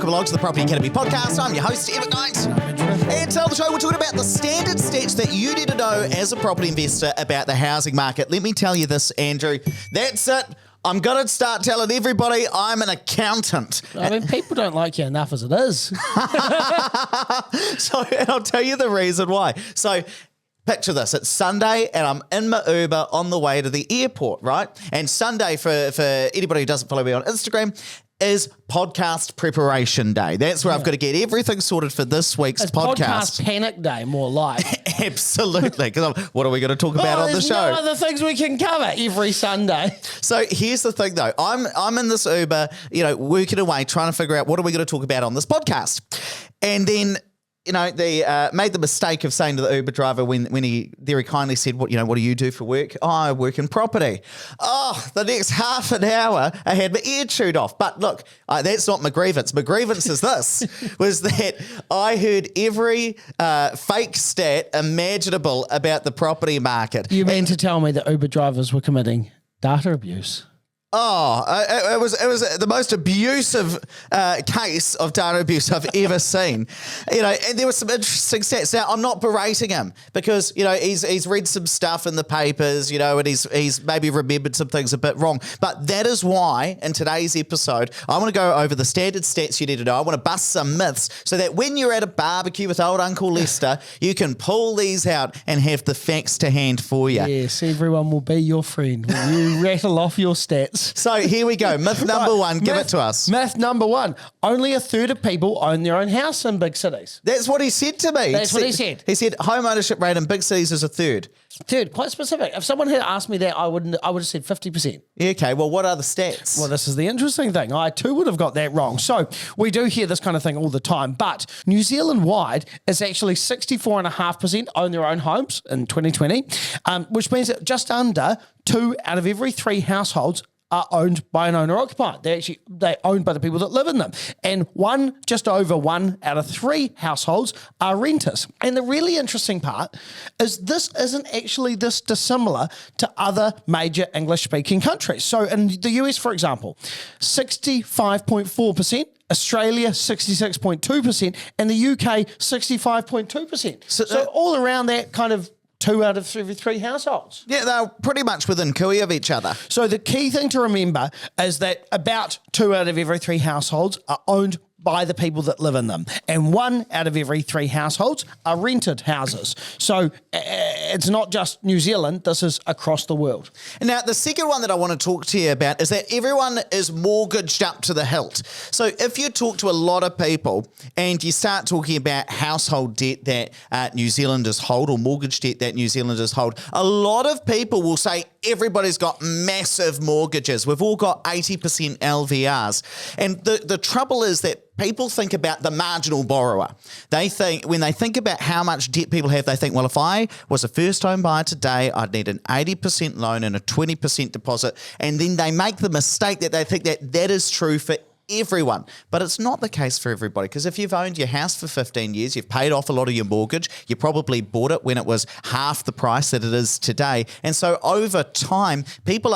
welcome along to the Property Academy podcast. I'm your host, Evan Knight. And today on the show, we're talking about the standard stats that you need to know as a property investor about the housing market. Let me tell you this, Andrew. That's it. I'm going to start telling everybody I'm an accountant. I mean, people don't like you enough as it is. And I'll tell you the reason why. So picture this. It's Sunday and I'm in my Uber on the way to the airport, right? And Sunday, for anybody who doesn't follow me on Instagram, is podcast preparation day. That's where I've got to get everything sorted for this week's Podcast panic day, more like. Absolutely. Because what are we going to talk about on the show? There's no other things we can cover every Sunday. So here's the thing, though. I'm in this Uber, working away, trying to figure out what are we going to talk about on this podcast. And then they made the mistake of saying to the Uber driver when he very kindly said, what do you do for work? Oh, I work in property. Oh, the next half an hour, I had my ear chewed off. But look, that's not my grievance. My grievance is this, was that I heard every fake stat imaginable about the property market. You mean to tell me that Uber drivers were committing data abuse? Oh, it was the most abusive case of data abuse I've ever seen. And there were some interesting stats. Now, I'm not berating him because, he's read some stuff in the papers, and he's maybe remembered some things a bit wrong. But that is why in today's episode, I want to go over the standard stats you need to know. I want to bust some myths so that when you're at a barbecue with old Uncle Lester, you can pull these out and have the facts to hand for you. Yes, everyone will be your friend when you rattle off your stats. So here we go. Myth number one. Give it to us. Myth number one. Only a third of people own their own house in big cities. That's what he said to me. That's what he said. He said home ownership rate in big cities is a third. Third, quite specific. If someone had asked me that, I would have said 50%. Yeah, okay, well, what are the stats? Well, this is the interesting thing. I too would have got that wrong. So we do hear this kind of thing all the time, but New Zealand-wide is actually 64.5% own their own homes in 2020, which means that just under 2 out of every 3 households are owned by an owner-occupier. They're owned by the people that live in them. And just over 1 out of 3 households are renters. And the really interesting part is this isn't actually this dissimilar to other major English-speaking countries. So in the US, for example, 65.4%, Australia 66.2%, and the UK 65.2%. So all around that kind of 2 out of every 3 households. Yeah, they're pretty much within cooey of each other. So the key thing to remember is that about 2 out of every 3 households are owned by the people that live in them. And 1 out of every 3 households are rented houses. So it's not just New Zealand, this is across the world. Now, the second one that I want to talk to you about is that everyone is mortgaged up to the hilt. So if you talk to a lot of people and you start talking about household debt that New Zealanders hold or mortgage debt that New Zealanders hold, a lot of people will say everybody's got massive mortgages. We've all got 80% LVRs. And the trouble is that people think about the marginal borrower. When they think about how much debt people have, they think, well, if I was a first home buyer today, I'd need an 80% loan and a 20% deposit. And then they make the mistake that they think that is true for everyone. But it's not the case for everybody, because if you've owned your house for 15 years, you've paid off a lot of your mortgage, you probably bought it when it was half the price that it is today. And so over time, people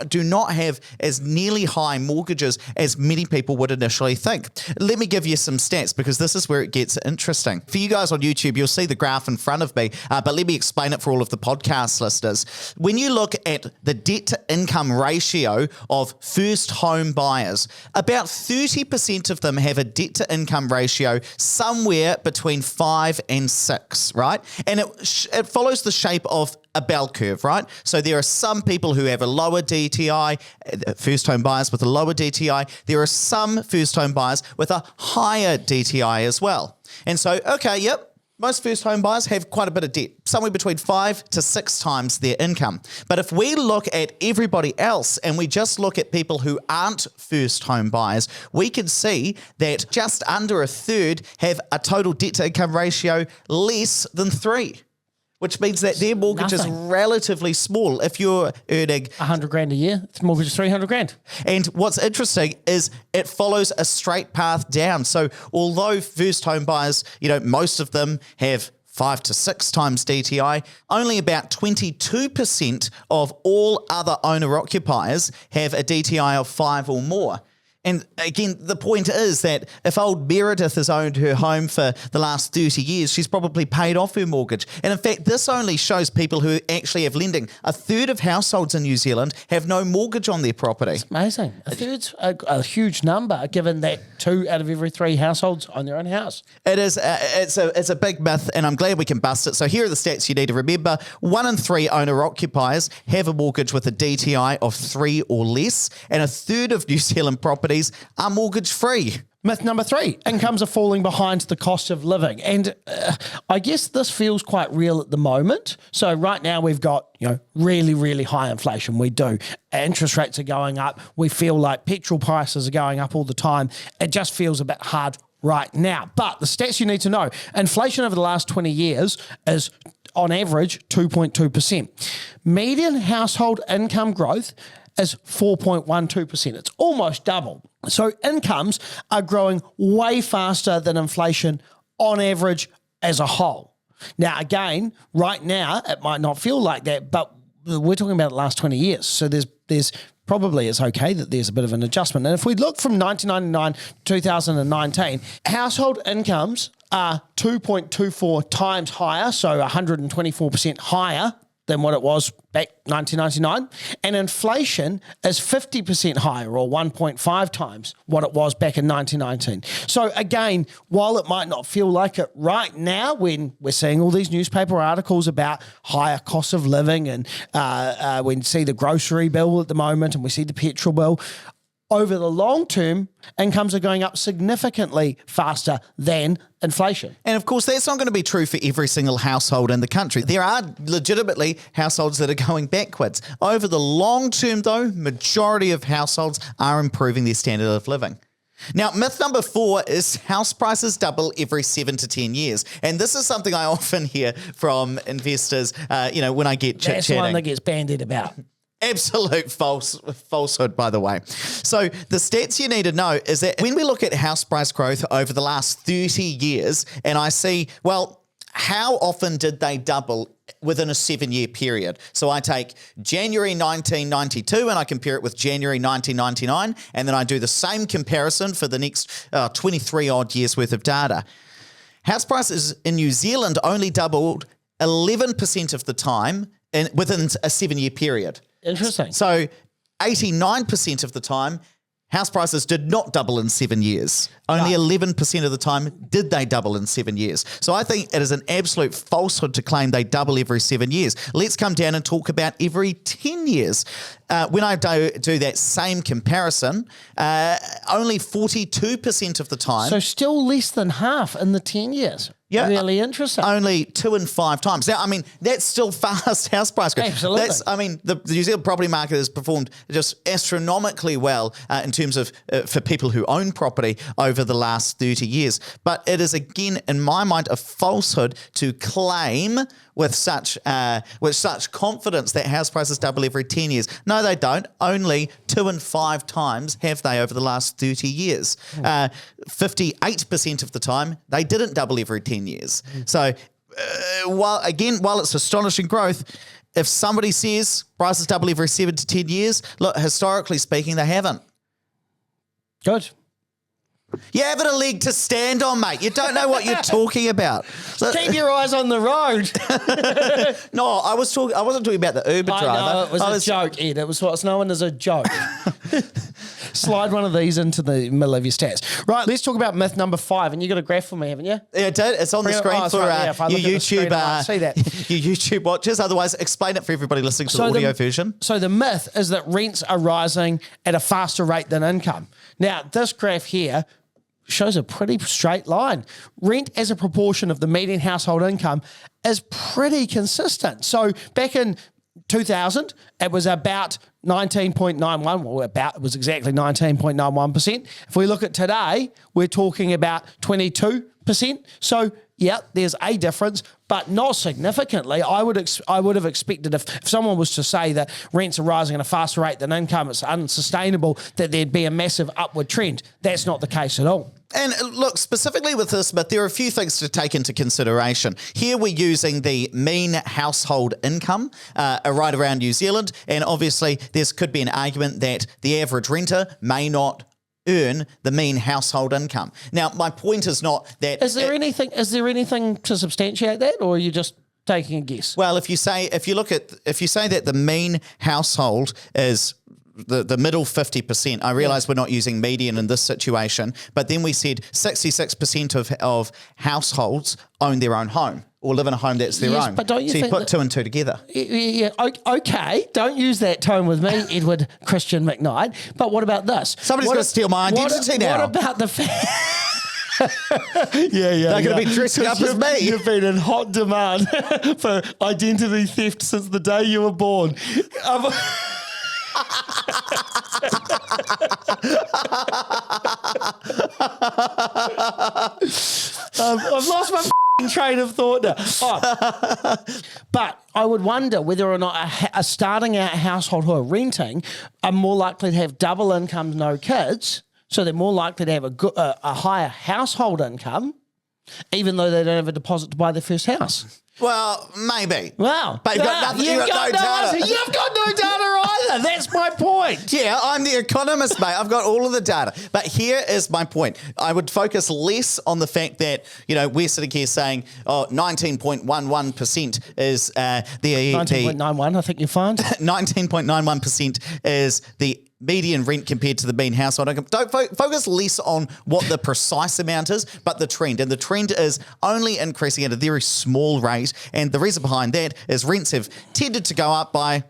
do not have as nearly high mortgages as many people would initially think. Let me give you some stats, because this is where it gets interesting. For you guys on YouTube, you'll see the graph in front of me, but let me explain it for all of the podcast listeners. When you look at the debt to income ratio of first home buyers, about 30% of them have a debt to income ratio somewhere between 5 and 6, right? And it follows the shape of a bell curve, right? So there are some people who have a lower DTI, first home buyers with a lower DTI. There are some first home buyers with a higher DTI as well. And so, okay, yep. Most first home buyers have quite a bit of debt, somewhere between 5 to 6 times their income. But if we look at everybody else and we just look at people who aren't first home buyers, we can see that just under a third have a total debt to income ratio less than 3. Which means that their mortgage is relatively small. If you're earning $100,000 a year, its mortgage is $300,000. And what's interesting is it follows a straight path down. So although first home buyers, most of them have 5 to 6 times DTI, only about 22% of all other owner occupiers have a DTI of 5 or more. And again, the point is that if old Meredith has owned her home for the last 30 years, she's probably paid off her mortgage. And in fact, this only shows people who actually have lending. A third of households in New Zealand have no mortgage on their property. It's amazing. A third's a huge number, given that 2 out of every 3 households own their own house. It is. It's a big myth, and I'm glad we can bust it. So here are the stats you need to remember. 1 in 3 owner-occupiers have a mortgage with a DTI of 3 or less, and a third of New Zealand properties are mortgage-free. Myth number 3, incomes are falling behind the cost of living. And I guess this feels quite real at the moment. So right now we've got, really, really high inflation. We do. Interest rates are going up. We feel like petrol prices are going up all the time. It just feels a bit hard right now. But the stats you need to know, inflation over the last 20 years is on average 2.2%. Median household income growth is 4.12%. It's almost double. So incomes are growing way faster than inflation on average as a whole. Now, again, right now, it might not feel like that, but we're talking about the last 20 years. So there's probably it's okay that there's a bit of an adjustment. And if we look from 1999 to 2019, household incomes are 2.24 times higher, so 124% higher than what it was back 1999, and inflation is 50% higher, or 1.5 times what it was back in 1919. So again, while it might not feel like it right now, when we're seeing all these newspaper articles about higher costs of living, and we see the grocery bill at the moment, and we see the petrol bill, over the long term, incomes are going up significantly faster than inflation. And of course, that's not going to be true for every single household in the country. There are legitimately households that are going backwards. Over the long term, though, majority of households are improving their standard of living. Now, myth number 4 is house prices double every 7 to 10 years. And this is something I often hear from investors, when I get chit-chatting. That's the one that gets bandied about. Absolute falsehood, by the way. So the stats you need to know is that when we look at house price growth over the last 30 years, and I see, well, how often did they double within a 7-year period? So I take January 1992 and I compare it with January 1999, and then I do the same comparison for the next 23 odd years worth of data. House prices in New Zealand only doubled 11% of the time within a 7-year period. Interesting. So 89% of the time, house prices did not double in 7 years. Only 11% of the time did they double in 7 years. So I think it is an absolute falsehood to claim they double every 7 years. Let's come down and talk about every 10 years. When I do that same comparison, only 42% of the time. So still less than half in the 10 years. Yeah, really interesting. Only 2 and 5 times. Now, I mean, that's still fast house price growth. Absolutely. The New Zealand property market has performed just astronomically well in terms of for people who own property over the last 30 years. But it is, again, in my mind, a falsehood to claim with such confidence that house prices double every 10 years. No, they don't. Only 2 and 5 times have they over the last 30 years. 58% of the time, they didn't double every 10 years. So while it's astonishing growth, if somebody says prices double every 7 to 10 years, look, historically speaking, they haven't. Good. You haven't a leg to stand on, mate. You don't know what you're talking about. Keep your eyes on the road. No, I wasn't talking about the Uber driver. I know, it was a joke, Ed. It was what's known as a joke. Slide one of these into the middle of your stats. Right, let's talk about myth number 5. And you got a graph for me, haven't you? Yeah, I did. It's on the screen for your YouTube, see that. your YouTube watchers. Otherwise, explain it for everybody listening to the audio version. So the myth is that rents are rising at a faster rate than income. Now, this graph here shows a pretty straight line. Rent as a proportion of the median household income is pretty consistent. So back in 2000, it was about 19.91. Well, it was exactly 19.91%. If we look at today, we're talking about 22%. So yeah, there's a difference, but not significantly. I would have expected if someone was to say that rents are rising at a faster rate than income, it's unsustainable, that there'd be a massive upward trend. That's not the case at all. And look, specifically with this, but there are a few things to take into consideration. Here we're using the mean household income right around New Zealand, and obviously there could be an argument that the average renter may not earn the mean household income. Now, my point is not that... Is there anything to substantiate that, or are you just taking a guess? Well, if you say that the mean household is the middle 50%, I realise we're not using median in this situation, but then we said 66% of households own their own home or live in a home that's their own. But don't you so you think put 2 and 2 together. Yeah, okay. Don't use that tone with me, Edward Christian McKnight. But what about this? Somebody's going to steal my identity now. What about the fact... They're going to be dressing up as me. You've been in hot demand for identity theft since the day you were born. I've lost my train of thought now. Oh. But I would wonder whether or not a starting out household who are renting are more likely to have double income, no kids, so they're more likely to have a higher household income, even though they don't have a deposit to buy their first house. Well, maybe. Wow. But you've got nothing. You've got no data. You've got no data either. That's my point. Yeah, I'm the economist, mate. I've got all of the data. But here is my point. I would focus less on the fact that, we're sitting here saying, 19.11% is the... 19.91, I think you find. 19.91% is the median rent compared to the mean household income. Don't focus less on what the precise amount is, but the trend. And the trend is only increasing at a very small rate. And the reason behind that is rents have tended to go up by,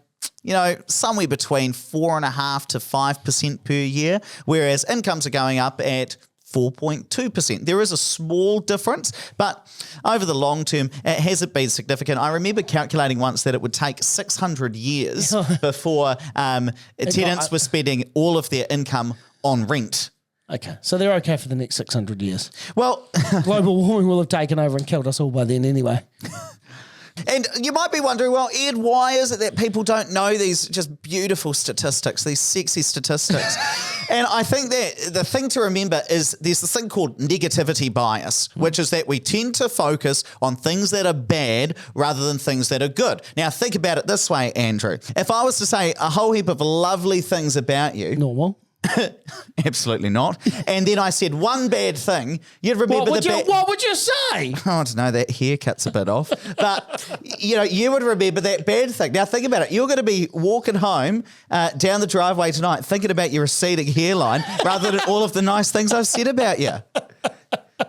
somewhere between 4.5% to 5% per year, whereas incomes are going up at 4.2%. There is a small difference, but over the long term, it hasn't been significant. I remember calculating once that it would take 600 years before tenants were spending all of their income on rent. Okay, so they're okay for the next 600 years. Well, global warming will have taken over and killed us all by then anyway. And you might be wondering, well, Ed, why is it that people don't know these just beautiful statistics, these sexy statistics? And I think that the thing to remember is there's this thing called negativity bias, which is that we tend to focus on things that are bad rather than things that are good. Now, think about it this way, Andrew. If I was to say a whole heap of lovely things about you... Normal. Absolutely not. And then I said one bad thing, you'd remember what would you say? I don't know, that haircut's a bit off. But, you would remember that bad thing. Now, think about it. You're going to be walking home down the driveway tonight thinking about your receding hairline rather than all of the nice things I've said about you.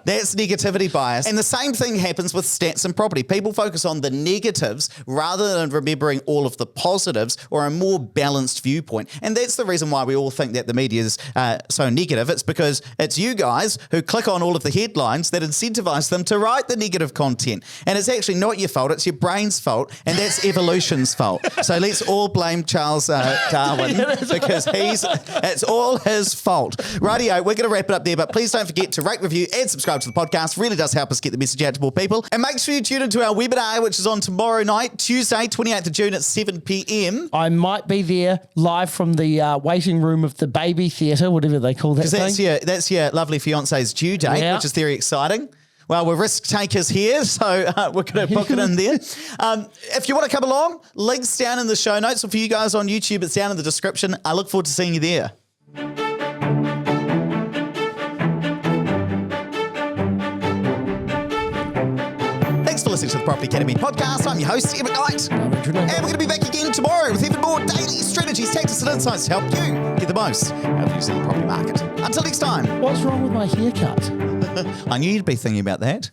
That's negativity bias. And the same thing happens with stats and property. People focus on the negatives rather than remembering all of the positives or a more balanced viewpoint. And that's the reason why we all think that the media is so negative. It's because it's you guys who click on all of the headlines that incentivize them to write the negative content. And it's actually not your fault. It's your brain's fault. And that's evolution's fault. So let's all blame Charles Darwin because it's all his fault. Rightio, we're going to wrap it up there. But please don't forget to rate, review, and subscribe to the podcast. Really does help us get the message out to more people. And make sure you tune into our webinar, which is on tomorrow night, Tuesday, 28th of June at 7 p.m. I might be there live from the waiting room of the baby theatre, whatever they call that thing. That's your lovely fiance's due date, which is very exciting. Well, we're risk takers here, so we're going to book it in there. If you want to come along, links down in the show notes. Or for you guys on YouTube, it's down in the description. I look forward to seeing you there. Thanks for listening to the Property Academy podcast. I'm your host, Ed McKnight. And we're going to be back again tomorrow with even more daily strategies, tactics, and insights to help you get the most out of New Zealand property market. Until next time. What's wrong with my haircut? I knew you'd be thinking about that.